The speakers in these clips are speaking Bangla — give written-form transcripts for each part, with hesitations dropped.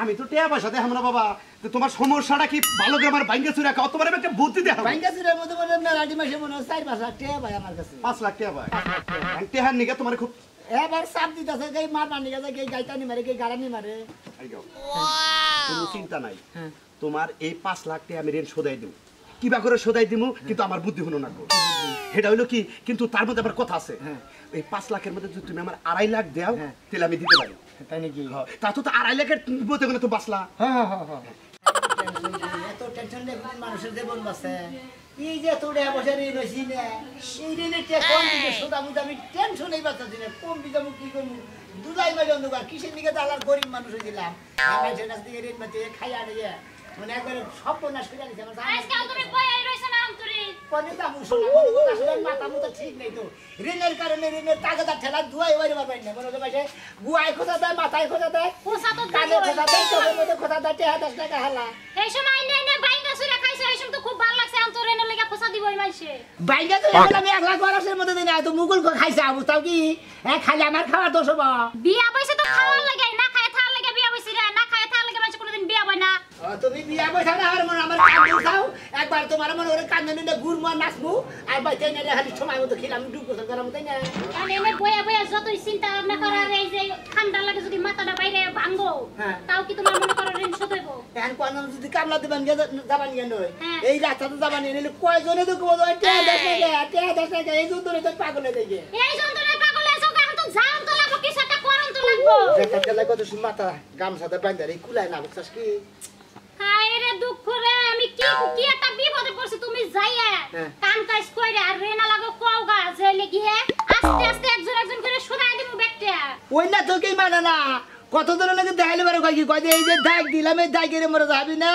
আমি তো টিয়া পয়সা দেখাম না বাবা। তোমার সমস্যাটা কি? ভালো করে আমার বাইঙ্গা চুরা খাও, তোমার একটা বুদ্ধি দেখাও। বাইঙ্গা চুরের মধ্যে মনে মেলাটি মাসে মনে 4-5 লাখ টাকা ভাই আমার কাছে। 5 লাখ টাকা ভাই। টিহার নিকে তোমার খুব এবার চাপ দিতেছে, গাই মারবার নিকে যায়, গাই গাইতানি মারে, গাই গাড়ানি মারে। কোনো চিন্তা নাই, তোমার এই 5 লাখ টাকা আমি ঋণ শোধাই দেব। কিবা করে শোধাই দিব, কিন্তু আমার বুদ্ধি হলো না। সেটা হইলো কি, কিন্তু তার মধ্যে আবার কথা আছে। এই 5 লাখের মধ্যে যদি তুমি আমার 2.5 লাখ দাও, তাহলে আমি দিতে পারি। তাই নাকি? তা তো 2.5 লাখের মধ্যে কোনো তো বাঁচলা। এত টেনশন নেই মানুষের জীবন বাঁচে। এই যে তোরে বসে ঋণ হয়েছি না, এই ঋণের টাকা কম দিতে সোদা মুদা আমি টেনশনেই বাঁচাচ্ছি না। কম দিতে আমি কি করবো? দুলাই মাইল অন্ধকার, কিসের দিকে দালার গরিব মানুষ হয়েছিলাম। মানুষের কাছ থেকে ঋণ বাঁচিয়ে খাইয়া নিয়ে মানে একবারে সব নাশ করে দিচ্ছে আমার। মাথা মতো ঠিক নেই তো, ঋণের কারণে ঋণের টাকাটা ঠেলা ধুয়াই বাড়ি পারবেন না। মনে হচ্ছে গুয়ায় খোঁজা দেয়, মাথায় খোঁজা দেয়, কানে খোঁজা দেয়, চোখের মধ্যে খোঁজা দেয়, 10 টাকা হালা। বাইঙ্গা তো আমি 1 লাখ বরসের মধ্যে দিন তো মুকুল খাইছে অবস্থাও কি খালি আমার খাওয়ার দোষ হবো। বিয়া পয়সা তো খাওয়ার লাগে, না খায় থাকার লাগে বিয়া পয়সা রে, না খায় থাকার লাগে মানুষ কোনোদিন বিয়া হয় না। তুমি বিয়া পয়সা না আমার মনে আমার কান্দে উঠাও, একবার তোমার মনে করে কান্দে নিলে গুড় মার নাচবো, আর বাইতে নিলে খালি সময় মতো খেলাম, ডুব গোসল করার মতো না। কারণ এনে বয়া বয়া যতই চিন্তা ভাবনা করার, এই যে ঠান্ডা লাগে যদি মাথাটা বাইরে ভাঙবো, তাও কি তোমার মনে করো ঋণ শোধ হইব? এখন কোন যদি কামলা দিবেন যাবান গেল এই রাস্তা তো যাবান নিলে কয়জনে তো কবো 10 টাকা এই যন্ত্রণে তো পাগল হয়ে যায়। এই যন্ত্রণায় পাগল হয়ে যাও, এখন তো জান তো লাগবো, কিছু একটা করণ তো লাগবো। দেখা গেলে কত মাথা গামছাতে বাঁধা এই কুলায় না বুঝছস কি? হায় রে দুঃখ রে, আমি কি একটা বিপদে পড়ছি। তুমি যাইয়া কাম কাজ কইরা আর রেনা লাগো কওগা যাইলে কি হে আস্তে আস্তে একজন করে শোনাই দিমু বেটটা। ওই না তো কি মানে না, কত ধরে নাকি দেখাইলে পারে কয় কি কয় এই যে দাগ দিলাম, এই দাগের মরে যাবি না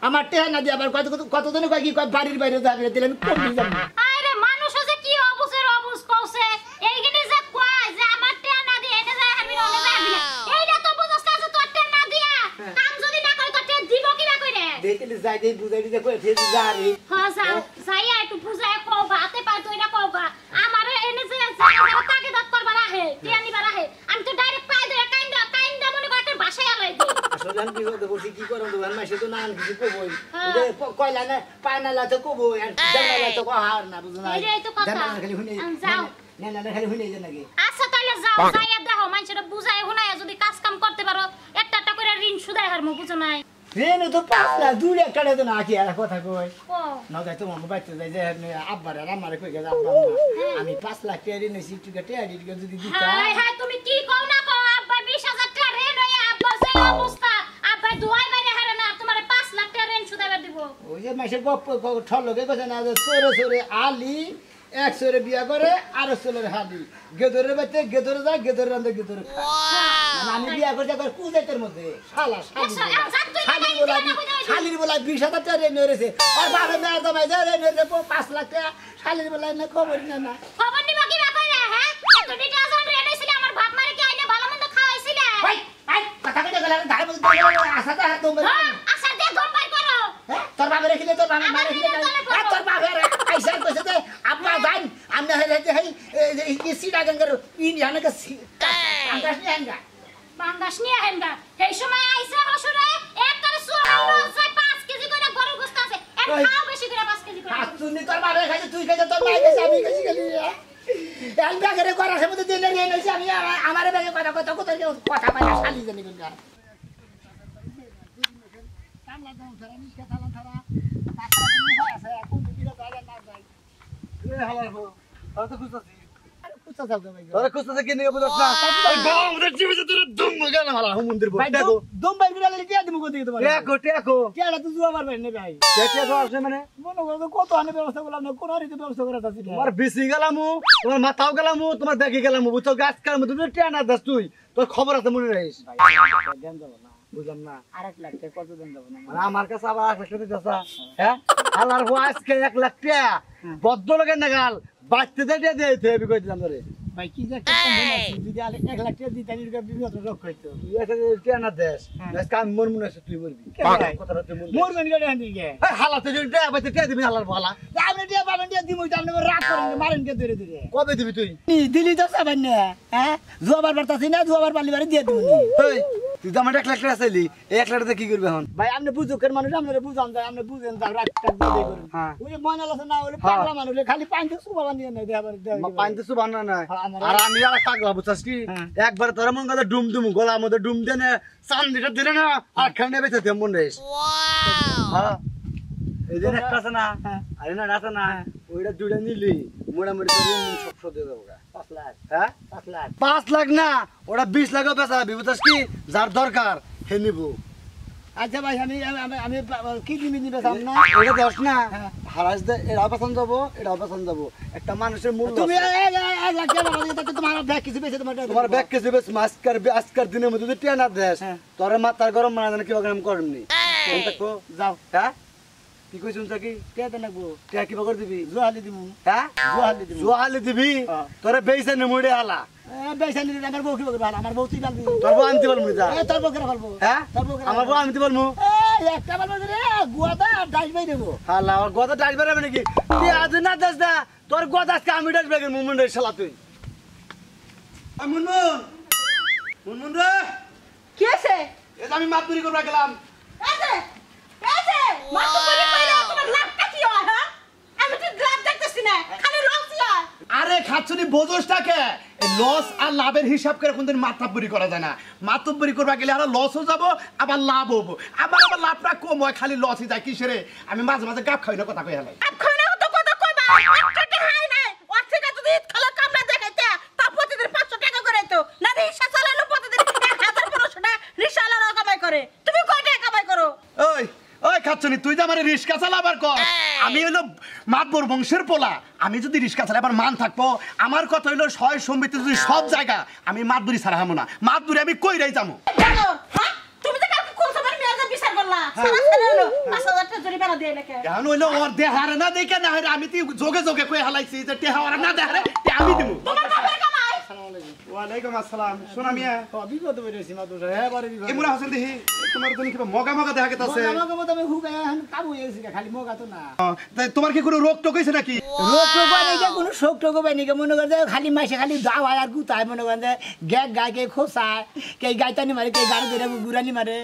আমার টেহা না দিয়ে আবার কত ধরে কয় কি কয় বাড়ির বাইরে যাবি না, দিলে আমি কমে যাব। আরে মানুষ যে কি অবুঝের অবুঝ কওছে, এইখানে যে কয় যে আমার টেহা না দিয়ে এটা যায় আমি রনে যাবি না, এইটা তো বুঝছস না যে তোর টেহা না দিয়া কাম যদি না করে তোর টেহা দিব কি না কইরে? দেখলি যাই দেই বুঝাই দিতে কই ফেজ যা রে। হ্যাঁ যাও যাইয়া একটু বুঝায় কওগা, হাতে পায় তো এটা কওগা। আমারে এনে যে তাকে দাঁত করবা রাহে, টেহা নিবা রাহে, আমি তো ডাইরেক্ট পাই ধরে কাইন্দা মনে করে একটা বাসায় আলাই দিই। আসলে আমি বিপদে পড়ছি, কি করব দোকান মাসে তো নান কিছু কবই ওরে কয়লা না পায়নালা তো কবই আর জানালা তো কহার না বুঝছ না। এই তো কথা খালি হুনে যাও না খালি হুনে যে নাকি। আচ্ছা তাহলে যাও, যাইয়া দেখো মানুষেরা বুঝায় হুনায়া যদি কাজ কাম করতে পারো, একটা একটা করে ঋণ সুদাই হারমু, বুঝো নাই? ঋণ তো 5 লাখ দূরে একটা তো না কি আর কথা কই ও না যাই তোমার বাইতে যাই যে আব্বার আর আমারে কই গেছে আব্বা আমি 5 লাখ টাকা ঋণ নিছি, টিকা যদি দিতা। হাই হাই তুমি কি কও না কও, আব্বা 20,000 টাকা ঋণ হইয়া আব্বার সেই অবস্থা, আব্বা দুয়াই বাইরে হারে না তোমারে 5 লাখ টাকা ঋণ সুদাইবার দিব। ওই যে মাসে গপ ঠলকে কইছে না যে চোরে আলি এক চোরে বিয়া করে আর চোরের হালি, গেদরে বাইতে গেদরে যায়, গেদরে রান্দে গেদরে খায়। আমি বিয়া করে যাবার কুজেতের মধ্যে শালা শালির বলা 20,000 টাকা ঋণ হয়েছে, আর বাবা মেয়ে দামাই যায় ঋণ হয়েছে 5 লাখ টাকা, শালির বলা না খবর না খবর নিবা কি না কইরা? হ্যাঁ এত ডিটেইলস অন ঋণ হইছিল, আমার বাপ মারে কি আইনে ভালো মন্দ খাওয়াইছিল? ভাই ভাই কথা কইতে গেলে ধারে মধ্যে আসাটা হাত দম আশা দিয়ে দম বাই করো। হ্যাঁ তোর বাবা রেখিলে তোর বাবা মারে রেখিলে তোর বাবা আইসা কইছে যে আব্বা যান আমরা হেলে হেই এই সিডা গঙ্গার ইন্ডিয়ান কা আঙ্গাস নি আঙ্গা বাংগাস নিয়ে হেনগা এই সময় আইছে হসুরে একবারে সুরাইলো যায় 5 কেজি করে গরুর গোশত আছে, এক খাও বেশি করে 5 কেজি করে। হাত তুই তোর বাবা খাইছে, তুই খাইছে, তোর মাই খাইছে, আমি খাইছি খালি এল ব্যাগের করার সময় দিলে নিয়ে নইছে, আমি আমারে ব্যাগে কথা কথা মানে শালি জানি গঙ্গা কামলা দাও ধরা নি খেতালা ধরা তাছাড়া তুমি হয় আছে কোন দিকে জায়গা না যায় এ হালারবো আর তো খুঁজতাছি আরে খুঁজতাছ ভাই তোরা কুস্তা কি নিয়ে বুঝছ না? এই বামদের জীবিত তোর দুম গেল মালা হুমন্দির বল। দেখো দম ভাই বিড়ালে কি দিমু কোন দিকে তোমার টেকো কেডা তো জুয়া মারবে না ভাই টেকে তো আসে মানে মনে করো কত আনে ব্যবস্থা করলাম না, কোন রীতি ব্যবস্থা করা আছে তোমার বিসি গেলামু, তোমার মাথাও গেলামু, তোমার দেখি গেলামু, বুঝছো গাছ কার মধ্যে তুই টেনা দাস, তোর খবর আছে মনে রাখিস। দেন যাব না বুঝলাম না 8 লাখ টাকা কত দেন যাব না মানে আমার কাছে আবার 1 লাখ টাকা দিতেছা? হ্যাঁ আল্লাহর আজকে 1 লাখ টাকা বদ্ধ লোকের নাগাল বাড়তে দিয়ে দিতে হবে কই দিলাম তোরে। ভাই কি যে কম আছে যদি 1 লাখ টাকা দিতে নির বিপদ রোগ হইতো তুই একটা টেনা দেশ কাম মন মনে আছে তুই মরবি কথাটা তুই মন মোর গনি গড়ে আনি গে হালাতে যদি টাকা পাইতে টাকা দিবি আল্লাহর ভালা। আপনি দিয়া পাবেন দিয়া দিমু আপনি রাগ করেন মারেন কে ধরে ধরে কবে দিবি তুই? দিলি তো সাবান না হ্যাঁ জুয়াবার বারতাছি না, জুয়াবার পালি বারে দিয়ে দিমু এই তুই তো আমার 1 লাখ টাকা চাইলি এই 1 লাখ টাকা কি করবে এখন ভাই আপনি বুঝুকের মানুষ আপনারা বুঝান যায় আপনি বুঝেন তার রাখটা দিয়ে করুন হ্যাঁ। ওই যে ময়না আছে না ওই পাগলা মানুষ খালি পাঁচটা সুবাবা নিয়ে নেয় পাইতে তো বানা না হ্যাঁ, আমার- আর আমি আর পাগলা বুঝছস কি হ্যাঁ। একবার তোর মন গলা ডুম ডুম গলার মধ্যে ডুম দেনে চান্দিটা দিলে না আর খানে বেঁচে দে মন রেস হ্যাঁ এই যে একটা আছে না হ্যাঁ। আরে না আছে না ওইটা দুইটা নিলি মোটামুটি তোর সব সব দিয়ে দেবো 5 লাখ হ্যাঁ 5 লাখ 5 লাখ না ওটা 20 লাখও বেচা বুঝছস কি যার দরকার হে নিবো আচ্ছা ভাই আমি আমি আমি কি জিনিস নিবে সামনে এটা দশ না হ্যাঁ। হারাস দে এটা পছন্দ যাবো এটা পছন্দ যাবো একটা মানুষের মূল্য তুমি আছে। 1 লাখ টাকা বাবা দিতে তোমার ব্যাগ কিছু বেশি তোমার ব্যাগ কেজি বেশ আজকার দিনের মধ্যে যদি টিয়া না দেশ হ্যাঁ। তোর মাথার গরম মানা জানে কিভাবে আমি করমনি দেখো যাও হ্যাঁ কি কইছ কি কে তো নাকবো টিয়া কিবা করে দিবি জোহালি দিমু হ্যাঁ জোহালি দিমু জোয়ালি দিবি হ্যাঁ। তোরে বেইছে নে মুড়ে হালা বেশা নিলে আমার বউ কি বলবে আমার বউ তুই পালবি তোর বউ আনতে পারমু যা তোর বউ কেন পালবো হ্যাঁ তোর বউ কেন আমার বউ আনতে পারমু একটা পালবো রে গুয়াটা ডাইস বাই দেবো হালা আমার গদা ডাইস বেরাবে নাকি তুই আজ না দেশ দা তোর গদা আজকে আমি ডাইস বেগে মুমুন রে শালা তুই মুনমুন মুনমুন রে কি আছে এই যে আমি মাছ চুরি করবা গেলাম আছে মাত্র করে কইরা তোমার লাভটা কি হয় হ্যাঁ আমি তো লাভ দেখতেছি না খালি লস হয় আরে খাচ্ছনি বোঝসটাকে লস আর লাভের হিসাব করে কোনদিন মাতব্বরি করা যায় না মাতব্বরি করবা গেলে আর লসও যাব আবার লাভ হবো আবার লাভটা কম হয় খালি লসই যায় কিসেরে আমি মাঝে মাঝে গাপ খাই না কথা কই হেলাই এখন তো কথা কইবা একটা হাই নাই ওর থেকে যদি খালা কামলা দেখাইতে তা প্রতিদিন 500 টাকা করে তো না রিকশা চালালো প্রতিদিন 1500 টাকা রিকশাওয়ালা কামাই করে তুমি কয় টাকা কামাই করো ওই ওই খাচ্ছনি তুই যে আমার রিস্কা চালাবার কর আমি হইলো মাতবর বংশের পোলা আমি যদি রিস্কা চালাই আবার মান থাকবো আমার কথা হইলো সয় সম্বিতে যদি সব জায়গা আমি মাতবুরি ছাড়া হামো না মাতবুরি আমি কইরাই যাবো জানো হ্যাঁ তুমি তো কালকে কোন সময় মেয়াজে বিচার করলা সারা সারা হলো 5000 টাকা জরিমানা দিয়ে নাকি এখন হইলো ওর দেহারে না দেখে না হারে আমি তুই যোগে যোগে কই হালাইছি যে টেহাওয়ারে না দেহারে তে আমি দিমু তোমার বাবার কামাই ওয়ালাইকুম আসসালাম শোনা মিয়া বিপদ বেরিয়েছি মাত্র হ্যাঁ বারে বিপদ এমরা হাসেন দেখি তোমার জন্য কিবা মগা মগা দেখা গেতাছে আমাকে মত আমি হুক কাবু হয়েছি খালি মোগা তো না তাই তোমার কি কোনো রোগ টোক হইছে নাকি রোগ টোক হয় নাকি কোনো শোক টোক হয় নাকি মনে করে খালি মাসে খালি দাও আর গুতায় মনে করেন যে গ্যাগ গায়ে কে খোসায় কে গাইতানি মারে কে গাড়ি ধরে গুড়ানি মারে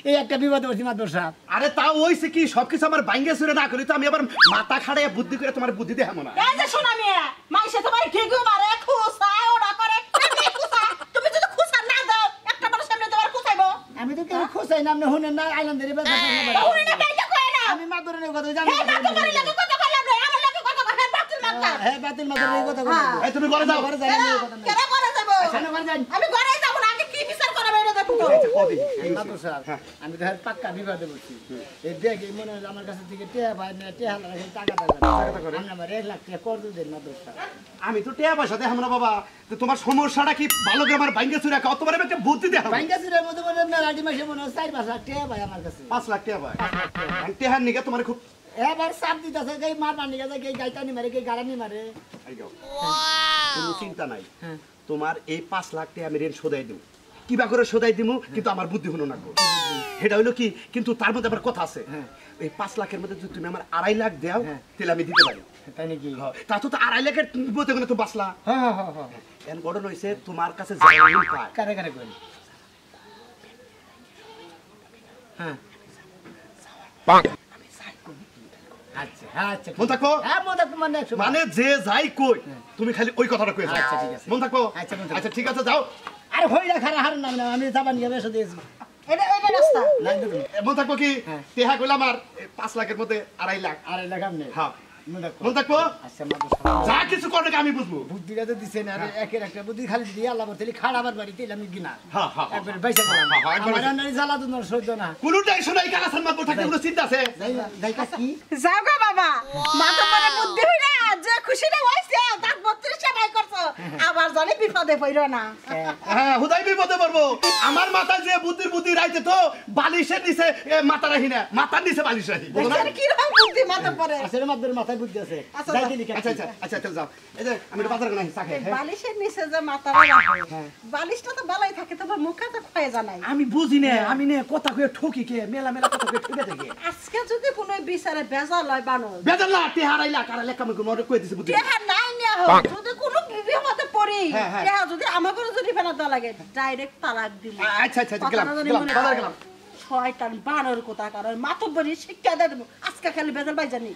এই একটা বিপদ হয়েছি মাত্র সাহেব আরে তাও হইছে কি সবকিছু আমার বাইঙ্গে সুরে না করি তো আমি আবার মাথা খাড়াইয়া বুদ্ধি করে তোমার বুদ্ধি দেখাবো না এই যে শোনা মিয়া মাইসে তোমার ঘেগু মারে খুসায় ওরা করে তুমি খুসা তুমি যদি খুসা না দাও একটা মানুষ সামনে তোমার খুসাইবো আমি তো কেউ খোসাই না আপনি শুনেন না আইলান্দের তাহলে না কাইটা কয় না আমি মাদুরের কথা জানি হে না তোমার লাগে কথা বললাম রে আমার লাগে কথা বলে বাতিল মাত্রা হ্যাঁ বাতিল মাদুরের কথা বলবো এই তুমি ঘরে যাও ঘরে যাই না কথা নাই কেন করে যাব কেন ঘরে যাই আমি ঘরে যাব না আগে কি বিচার করাবে এটা দেখো তো আচ্ছা কবি মাদুর সাহেব আমি তো পাক্কা বিবাদে বলছি এই দেখ এই মনে হয় আমার কাছে থেকে টেয়া ভাই না টেয়া লাগে টাকা করে আমি আমার 1 লাখ টাকা কর দেন মাদুর সাহেব আমি তো টেয়া পয়সা দেখাবো না বাবা তো তোমার সমস্যাটা কি ভালো করে আমার বাইঙ্গে সুরে রাখা তোমার আমি একটা বুদ্ধি দেখাবো বাইঙ্গাসুরের মধ্যে মনে হয় মেলাটি মাসে মনে হয় 4-5 লাখ টাকা ভাই আমার কাছে 5 লাখ টাকা ভাই আমি টেহার নিকে তোমার খুব এবার সাপ দিতেছে কে মার মানি গেছে কে গাইতানি মারে কে গাড়ানি মারে আইগো কোনো চিন্তা নাই হ্যাঁ তোমার এই 5 লাখ টাকা আমি ঋণ শোধাই দেব কিবা করে শোধাই দিমু কিন্তু আমার বুদ্ধি হলো না গো এটা হইলো কি কিন্তু তার মধ্যে আবার কথা আছে হ্যাঁ। এই 5 লাখের মধ্যে যদি তুমি আমার 2.5 লাখ দাও হ্যাঁ। তাহলে আমি দিতে পারি তাই নাকি তা তো 2.5 লাখের মধ্যে কোনো তো বাসলা হ্যাঁ হ্যাঁ হ্যাঁ এন গঠন হইছে তোমার কাছে যাই ঋণ পায় কারে কারে কই হ্যাঁ আচ্ছা হ্যাঁ আচ্ছা মন থাকবো হ্যাঁ মনে মানে মানে যে যাই কই তুমি খালি ওই কথাটা কই যাও আচ্ছা, ঠিক আছে। মন থাকবো আচ্ছা, মন থাকবো। আচ্ছা ঠিক আছে যাও আরে হইরা খারা হার নাম না আমি যাবান গিয়ে বেশ দিয়েছি এটা এটা রাস্তা লাইন দেখুন মন থাকবো কি হ্যাঁ। তেহা কইলাম আর 5 লাখের মধ্যে 2.5 লাখ আরে লাগাম নেই হ্যাঁ মনে মন থাকবো আচ্ছা মাদুর সাহেব যা কিছু করবে আমি বুঝবো বুদ্ধিটা তো দিছে না আরে একের একটা বুদ্ধি খালি দিয়ে আল্লাহ বলতে খাড়াবার বাড়িতে আমি গিনা হ্যাঁ হ্যাঁ একবার বাইসা গেলাম হ্যাঁ, একবার আমার বাইসা। রান্নারি জ্বালা তো সহ্য না কোনো টেনশন নাই কালাসান মাতবো থাকতে কোনো চিন্তা আছে যাই কি যাও গো বাবা মাথা পরে বুদ্ধি হইরা যে খুশি না হইছে দাঁত 32 সেবাই করছো আবার জানি বিপদে পড়ো না হ্যাঁ হুদাই বিপদে পড়বো আমার মাথায় যে বুদ্ধি রাইতে তো বালিশের নিচে মাথা রাখি না মাথার নিচে বালিশ রাখি বুঝো না? এর কি রকম বুদ্ধি মাথা পরে আসলে মাদুর মাথায় বুদ্ধি আছে আচ্ছা, যাই দিলি আচ্ছা আচ্ছা আচ্ছা চল যাও এই যে আমি একটু বাজার নাই চাকে বালিশের নিচে যে মাথা রাখে বালিশটা তো বালাই থাকে তোমার মুখে তো ক্ষয়ে জানাই আমি বুঝি না আমি নে কথা কয়ে ঠকি কে মেলা মেলা কথা কয়ে ঠকে থাকে আজকে যদি কোনো বিচারে বেজাল হয় বানো বেজাল না তে হারাইলা কারা লেখা আমি কোনো কই দিছি বুদ্ধি দেহা নাই নিয়া হোক যদি কোনো বিপদে পড়ি হ্যাঁ, হ্যাঁ। টেহা যদি আমাকে যদি ফেলা দেওয়া লাগে ডাইরেক্ট তালাক দিল আচ্ছা আচ্ছা আচ্ছা, গেলাম বাজার গেলাম। শয়তান বানর কথা কারণ মাতব্বরি শিক্ষা দিয়ে দেবো আজকে খালি বেজাল পাই জানি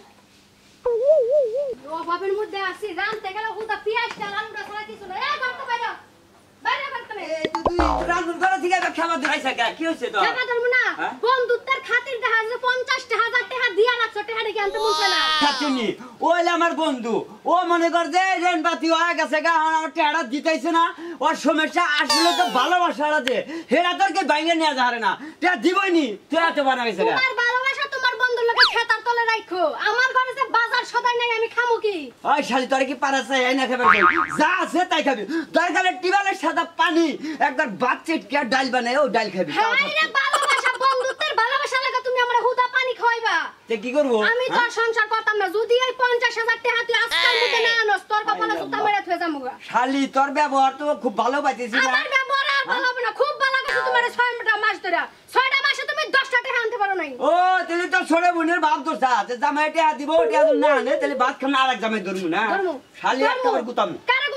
অভাবের মধ্যে আছি রানতে গেলে হুদা পিয়াজটা আলুটা ছাড়া কিছু না এই করতে বাইরে বাইরে করতে এই তুই রান্না করা থেকে একটা খাবার দিলাইছা কি হইছে তো টাকা ধরবো না হ্যাঁ? বন্ধুত্বের খাতির দেখা যায় 50,000 টাকা দিয়া লাগছে টাকাটা কি আনতে মুছে না খাচ্ছিনি ওইলে আমার বন্ধু ও মনে কর যে রেন বাতি হয়ে গেছে গা আমার টেড়া দিতেছে না ওর সমস্যা আসলে তো ভালোবাসাটা যে হেরা তোর কে বাইরে নিয়ে যাবে না টেড়া দিবই নি তুই এত বানাইছে গা তোমার ভালোবাসা তোমার বন্ধুর লগে খেতার তলে রাখো আমার ঘরে যে বাজার সদাই নাই আমি খামু কি ওই শালি তোর কি পারাছে এই না খাবার কই যা আছে তাই খাবি দরকারে টিবালের সাদা পানি একবার ভাত চিটকে ডাল বানায় ও ডাল খাবি তাও হাই রে ভালোবাসা বন্ধুত্বের ভালোবাসা লাগা তুমি আমার হুদা পানি খাওয়াইবা তে কি করব আমি তো আর সংসার করতাম না যদি এই 50,000 টাকা তুই আজকাল মধ্যে না আনস তোর কপালে সুতা মেরে থয়ে যামুগা শালি তোর ব্যবহার তো খুব ভালো পাইতেছি না আমার ব্যবহার আর ভালো হবে না খুব ভালো গেছে তোমার 6টা মাস ধরে 6টা মাসে তুমি 10টা টাকা আনতে পারো নাই ও তাহলে তো ছোড়ে বোনের ভাব দোষা যে জামাইটা দিব ওটা না আনে তাহলে ভাত খানা আরেক জামাই ধরবো না ধরমু। শালি একটা বার গুতাম কারে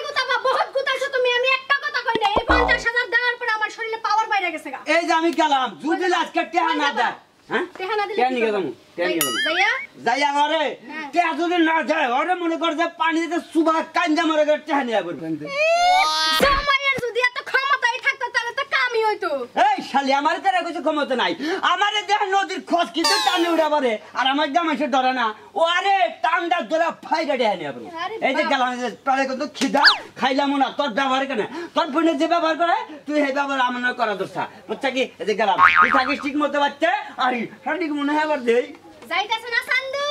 গুতাবা বহুত গুতাইছো তুমি আমি একটা কথা কই না এই 50,000 দেওয়ার পর আমার শরীরে পাওয়ার বাইরে গেছে গা এই যে আমি গেলাম যদি আজকে টেহা না দেয় হ্যাঁ টাকা না দিলে টেহা কি নিয়ে করবা? গেলাম টেহা নিয়ে গেলাম যাইয়া যাইয়া ঘরে হ্যাঁ। টেহা যদি না যায় ওরে মনে কর যে পানি দিতে সুবা কাঞ্জা মরে গেলে টেহা নিয়ে করবে জামাইয়ের যদি এত ক্ষমতাই থাকতো তাহলে তো কামই হইতো এই শালি আমার তারা কিছু ক্ষমতা নাই আমার দেহ নদীর খোঁজ কিন্তু টানে উড়া পারে আর আমার জামাইছে ধরে না ও আরে টান্ডা ধরে ফাইটা টেহা নিয়ে করবে আরে এই যে বাপ। গেলাম যে তোরে কত খিদা খাইলাম না তোর ব্যবহার কেন তোর বোনের যে ব্যবহার করে তুই এই ব্যবহার আমার না করা দোষা বুঝছা কি এই যে গেলাম তুই থাকিস ঠিক মতো বাচ্চা আর ঠিক মনে হয় আবার দেই যাইতাছে না সান্দু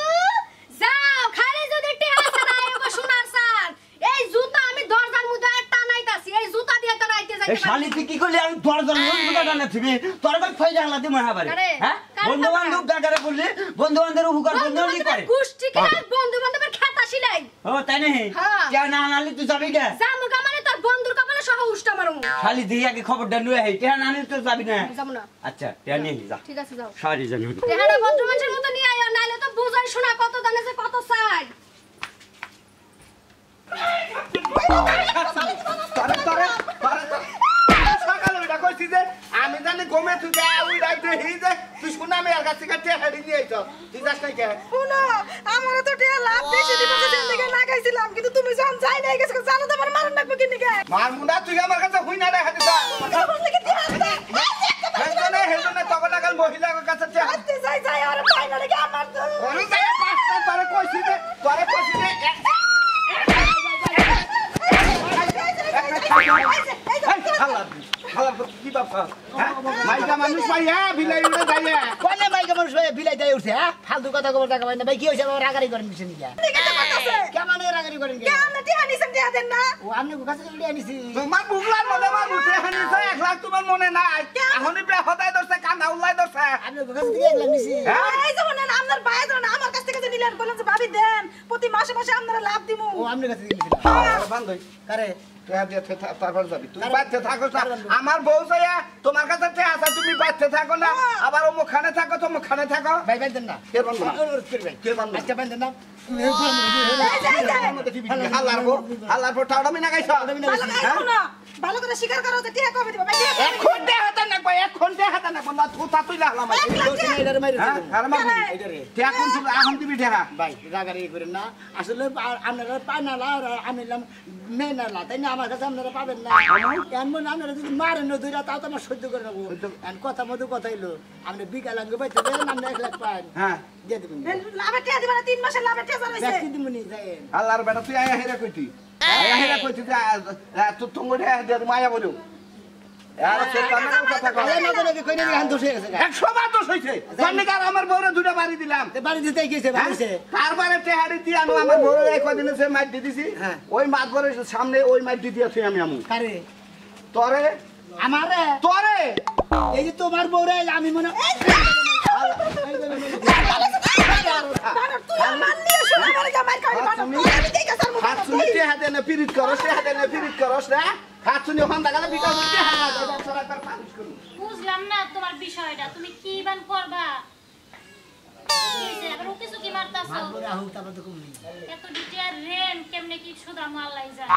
যাও খালি যদি টেহা ছাড়া এগো সোনার সান এই জুতা আমি দরজার মধ্যে টানাইতাছি এই জুতা দিয়ে তো রাইতে এই যাইতে শালি তুই কি করলি আমি দরজার মধ্যে টানা থিবি তোর ভাই ফাইজা আলাদা মনে হবে আরে, হ্যাঁ কার বন্ধু বান্ধব বেকারে করলি বন্ধু বান্ধবের হুকার বন্ধু কি করে গোষ্ঠী কিনা বন্ধু বান্ধবের খাতা সিলাই ও তাই নাকি হ্যাঁ। কে না আনালি তুই যাবি কে জামুগা মানে তোর বন্ধুর কপালে সহ উষ্টা মারমু শালি দিয়ে আগে খবরটা নিয়ে আই কে না আনলি তুই যাবি না যাবো না আচ্ছা কে নিয়ে যা ঠিক আছে যাও সারি জানি টেহারা ভদ্র মানুষের মতো নিয়ে আয় নাইলে তো বুঝাই শোনা কত দানে যে কত চাই তরে তরে সকালে ওইটা কইছি যে আমি জানি গমে তুই যা ওই রাইতে হি যে তুই শুন আমি আর কাছে কাছে হেডি নিয়ে আইছ তুই যাস নাই কে শুনো আমার তো টেহা লাভ বেশি দিবসে জিন্দেগি লাগাইছিলাম কিন্তু তুমি যখন যাই নাই গেছো জানো তো আমার মারণ লাগবে কি নিকে মার মুন্ডা তুই আমার কাছে হই না রে হাতে যা বললে কি টেহা আছে হেজনে তখন কাল মহিলার কাছে তে আস্তে যাই যাই আর পাই না লাগে আমার তো ওরে যাই পাঁচটা তোরে কইছি যে কি বাপা হ্যাঁ মাইকা মানুষ ভাই হ্যাঁ বিলাই উড়ে যাইয়া কোনে মাইকা মানুষ ভাই বিলাই দেয় উঠছে হ্যাঁ ফালতু কথা কবার টাকা পাই না ভাই কি হইছে আমার রাগারি করেন দিছেন কি কেমন রাগারি করেন কি আমরা টেহা নিছেন টেহা দেন না ও আপনি কাছে লিয়ে আনিছি তোমার বুগলার মনে মা মুতে হানিছে 1 লাখ তোমার মনে নাই এখনই বে হদায় দছে কান্দা উল্লাই দছে আপনি কাছে থেকে এগুলা নিছি এই যেমন আপনার ভাই যেমন আমার কাছ থেকে যে নিলেন বলেন যে ভাবি দেন প্রতি মাসে মাসে আপনারা লাভ দিমু ও আপনি কাছে দিয়েছিল বান্ধই কারে তারপর যাবি তুমি বাচ্চা থাকো না আমার বউ যাইয়া তোমার কাছে আছে তুমি বাচ্চা থাকো না আবার ও মুখানে থাকো তো মুখানে থাকো ভাই ভাই দেন না কে বান্ধব কে বান্ধব আচ্ছা ভাই দেন না হালার পর টাউডা মিনা গাইছ ভালো করে স্বীকার করো যে টিয়া কবে দিবা ভাই এক ঘন্টা হাতে না কই এক ঘন্টা হাতে না বলা তুই তাতুই লাগলাম হ্যাঁ আর মাগু টিয়া কোন তুই এখন দিবি ঢেরা ভাই রাগারি করেন না আসলে আপনারা পান না আমি মেয়ে না তাই না আমার কাছে আপনারা পাবেন না এমন আপনারা যদি মারেন না দুইটা তাও তো আমার সহ্য করে নেবো কথা মতো কথা এলো আপনি বিকাল আঙ্গে পাইতে দেন আপনি 1 লাখ পান হ্যাঁ দিয়ে দেবেন লাভে টিয়া দিবা না 3 মাসের লাভে টিয়া জানাইছে ব্যক্তি দিমুনি যাই আল্লাহর বেটা তুই আয়া হেরা কইতি আয়া হেরা কইতি তো তুমি দে মায়া বলো আর সে কামের কথা কয় আলে মতো নাকি কইনে গান দোষে গেছে 100 বার দোষ হইছে জন্নিকার আমার বউরে দুটো বাড়ি দিলাম বাড়ি দিতে গিয়েছে বাড়িছে তারপরে টেহারি দিয়ে আমি আমার বউরে এক দিনে সে মাইট দিয়ে দিছি হ্যাঁ। ওই মাছ ঘরের সামনে ওই মাইট দিয়ে দিয়েছি আমি আমু কারে তরে আমারে তরে এই যে তোমার বউরে আমি মনে তুই আমার নিয়ে শুনে মরে যা মার খাই বানা তুমি আমি দেখে স্যার হাত শুনিতে হাতে না পিরিত করস সে হাতে না পিরিত করস না হাত শুনি ওখান দাগালে বিকাশ করতে হাত সরা তার পানিশ করু বুঝলাম না তোমার বিষয়টা তুমি কি বান করবা হইছে আবার উকি সুকি মারতাছো মারবো রাহু তারপর তো কমনি এত ডিটেল রেন কেমনে কি সুদা মাল্লাই যায়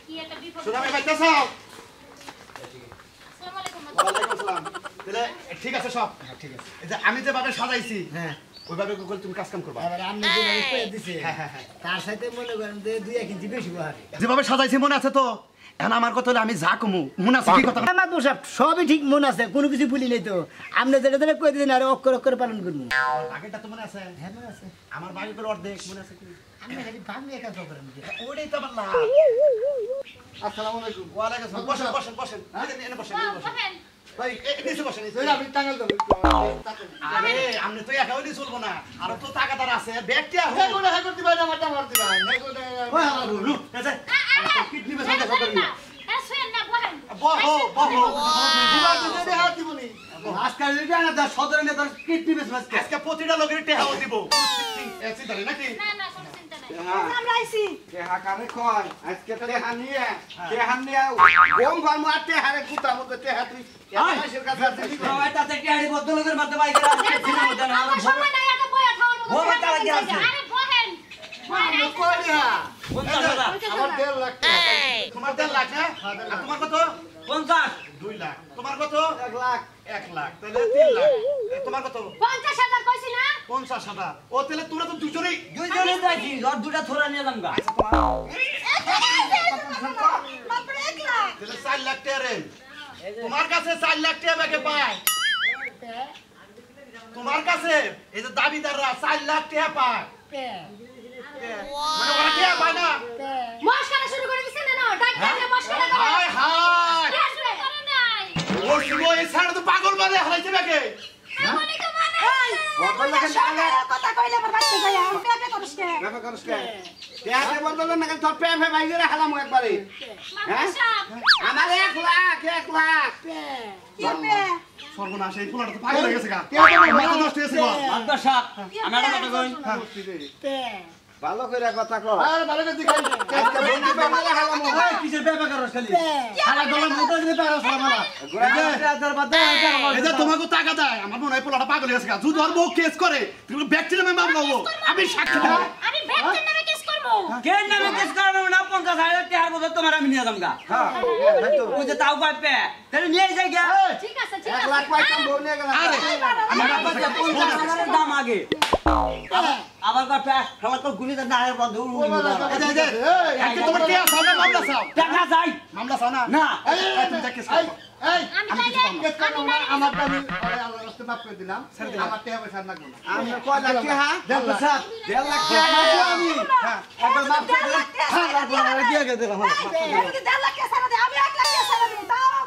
কি একটা বিপদ সুদামে বাইতেছ আসসালামু আলাইকুম ওয়ালাইকুম আসসালাম তাহলে ঠিক আছে সব ঠিক আছে এই যে আমি যেভাবে সাজাইছি হ্যাঁ ওইভাবে গুগল তুমি কাজ কাম করবা এবার আমি যে কয়ে দিছে হ্যাঁ। তার সাথে মনে করেন যে 2-1 ইঞ্চি বেশি বহাবে যেভাবে সাজাইছি মনে আছে তো এখন আমার কথা হলো আমি যা কমু মনে আছে কি কথা আমার বসাব সবই ঠিক মনে আছে কোনো কিছু ভুলি নাই তো আপনি যেটা যেটা কয়ে দিন আর অক্ষর অক্ষর পালন করবো আমার বাগেরটা তো মনে আছে হ্যাঁ মনে আছে আমার বাগের অর্ধেক মনে আছে কি আপনি খালি ভাবনি একা তো করেন ওটাই তো আমার লাভ আসসালামু আলাইকুম ওয়ালাইকুম আসসালাম বসেন বসেন বসেন এনে বসেন এনে বসেন বহেন ভাই নিচে বসেন নিচে। আমি টাঙ্গাল দেব আরে আপনি তো একা হইলে চলবো না আরো তো টাকাদার আছে ব্যাগটা হে কোন হে করতে পারে আমার টাকা মারতে পারে হে কোন ওই আমার বলু এসে কিডনি বেশ হয়ে যাবে না শুয়েন না বহেন বহো বহো দিবা দিতে হাত দিবনি আজকাল এটা না দা সদরে নেতার কিডনি বেশ মাসকে আজকে প্রতিটা লোকের টেহাও দিব এসে ধরে নাকি না না কোনো চিন্তা নাই আমরা আইছি টেহা কারে কয় আজকে টেহা নিয়ে গম গম আর টেহারে কুতা মতো টেহা তুই মাসের কাছে আছে কি সবাই তাতে টিয়ারি বদলের মধ্যে বাইক রাখছে দিনের মধ্যে না আমার সময় নাই এটা বয়া খাওয়ার মতো বয়া তারা কি আছে? আরে বহেন বহেন কইয়া 50,000 আমার 1.5 লাখ টাকা তোমার 1.5 লাখ না আর তোমার কত 50 2 লাখ তোমার কত 1 লাখ 1 লাখ তাহলে 3 লাখ তোমার কত 50,000 কইছি না 50,000 ও তাহলে তোমরা তো দুজনেই দুইজনে যাইছি আর দুটা থোড়া নিয়ে যাম গা মাত্র 1 লাখ তাহলে 4 লাখ টাকা রে তোমার কাছে 4 লাখ টাকা ব্যাগে পায় তোমার কাছে এই যে দাবিদাররা 4 লাখ টাকা পায় মানে ওরা টাকা পায় না মশকরা শুরু করে দিছেন না ডাক্তার মশকরা করে হায় হায় কি শুরু করে নাই ও শিবো এই ছাড়া তো পাগল মানে হারাইছে ব্যাগে এমনই তো মানে বদল লাগে টাকা কথা কইলে আমার বাচ্চা যায় আমি পেপে করিস কে ব্যাপার করছ কে টেহাতে বদল না তোর প্রেম হে বাইরে হালাম একবারে হ্যাঁ আমার 1 লাখ 1 লাখ কি পে সর্বনাশ এই পোলাটা তো পাগল হয়ে গেছে গা কে মাথা নষ্ট হয়েছে গো মাত্র 7 আমার কথা কই ভালো করে কথা কও আরে ভালো করে দিখাই আজকে বন্ধু বানালে হালাম এই কিসের ব্যাপার করছ খালি সারা গলার মধ্যে দিয়ে পাগল সারা এই যে তোমাকে টাকা দেয় আমার মনে হয় পোলাটা পাগল হয়ে গেছে গা যদি ওর বউ কেস করে তুমি ব্যাকটেরিয়া মে মামলা হবো আমি সাক্ষী দেব আমি ব্যক্তির নামে কেস করব কে নামে কেস করানো না 50,000 টাকার বদলে তোমার আমি নিয়ে যাম গা হ্যাঁ ওই যে তাও পাবে তাহলে নিয়ে যাই গা ঠিক আছে ঠিক 1 আছে লাখ পাইতাম বউ নিয়ে গেলাম আরে আমার কাছে 50,000 এর দাম আগে আবার কথা আমার তো গুলিতে না এর বন্ধু এই যে আজকে তোমার কে সামনে মামলা চাও টাকা চাই মামলা চাও না না এই তুমি যা কেস করো এই আমি তাইলে আমার দামি আল্লাহর রাস্তায় মাফ করে দিলাম আমার টাকা পয়সা লাগবে না আমরা কয় লাখ টাকা 1.5 লাখ টাকা আমি হ্যাঁ একবার মাফ করে দিলাম হ্যাঁ লাগবে দিয়ে গে দিলাম আমি 1.5 লাখ টাকা সারা আমি 1 লাখ টাকা সারা দিই তাও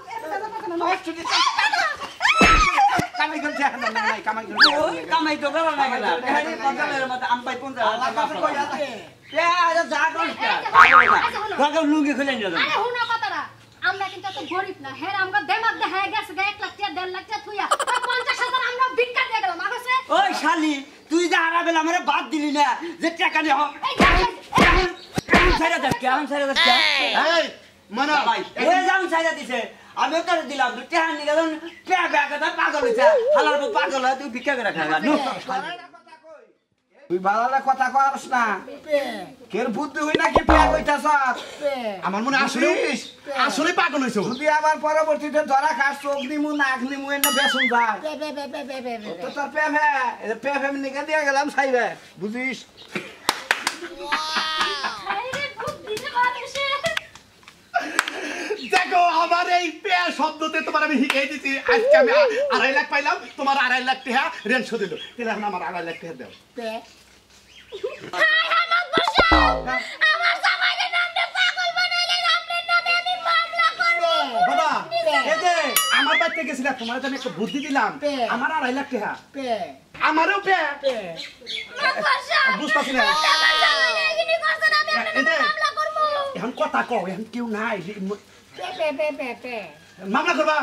কামাই করছে এখন নাই কামাই করছে ওই কামাই তো করা লাগে না এখানে বদলের মধ্যে আম পাই 50,000 টাকা কই আছে এ আজ যা করছ টাকা লুঙ্গি খুলে নিয়ে যাবে আরে হুনা কথাটা আমরা কিন্তু এত গরিব না হ্যাঁ আমরা দেমাগ দেখায় গেছে 1 লাখ টাকা 1.5 লাখ টাকা থুইয়া 50,000 আমরা ভিক্ষা দিয়ে গেলাম আগছে ওই শালি তুই যে হারাবেলা আমারে বাদ দিলি না যে টাকা নিয়ে এই ছেড়ে দে কেমন ছেড়ে দে এই মানা ভাই ওই যাম ছেড়ে দিছে আমি তো দিলাম তুই টাকা নিয়ে গেল টাকা কথা পাগল হইছে হালার পাগল হয় তুই ভিক্ষা করে খাগা নো তুই বালালা কথা কস না কের বুদ্ধি হই না কি প্যাক হইতাছ আমার মনে আসলে পাগল হইছো যদি আবার পরবর্তীতে ধরা খাস চোখ দিমু নাক নিমু এনে বেসুন যায় তো তোর প্যাফে নিকে দিয়ে গেলাম সাইবে বুঝিস আরে বুদ্ধি যে মানুষে দেখো আমার এই পেয়া শব্দতে তোমার আমি শিখাই দিছি আজকে আমি 2.5 লাখ পাইলাম তোমার 2.5 লাখ টাকা রেন্ট শোধ দিল তাহলে এখন আমার 2.5 লাখ টাকা দাও হাই হাই মাতবর আমার জামাইয়ের নামে পাগল বানাইলেন আপনার নামে আমি মামলা করব বাবা এই যে আমার বাড়িতে গেছিলা তোমার আমি একটা বুদ্ধি দিলাম আমার 2.5 লাখ টাকা আমারও পে মাতবর বুঝতাছি না আমার জামাইয়ের এগিনি করছেন আমি আপনার নামে মামলা করব এখন কথা কও এখন কেউ নাই মামলা করবা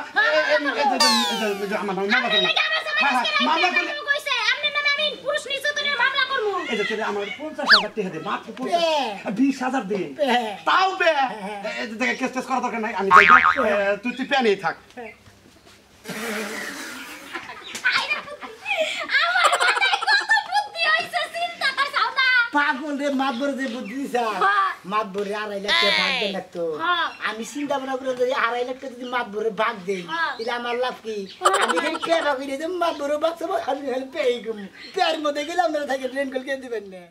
আমার মামলা করবা মামলা করলে কইছে আপনার নামে আমি পুরুষ নির্যাতনের মামলা করব এই যে তাহলে আমার 50,000 টাকা দে মাত্র 20,000 দে তাও বে এই যে দেখে কেস করা দরকার নাই আমি যাই তুই তুই পেনেই থাক আমার যে মাত ভরে যে বুদ্ধি দিছা হ্যাঁ। মাত ভরে 2.5 লাখ টাকা ভাগ দেন লাগতো হ্যাঁ। আমি চিন্তা ভাবনা করে যদি 2.5 লাখ টাকা যদি মাত ভরে ভাগ দেই হ্যাঁ। তাহলে আমার লাভ কি আমি খালি পেয়ে ভাগ দিয়ে মাত ভরে ভাগ সব আমি খালি পেয়ে গেলাম পেয়ার মধ্যে গেলাম না থাকে ট্রেন কল কে দিবেন না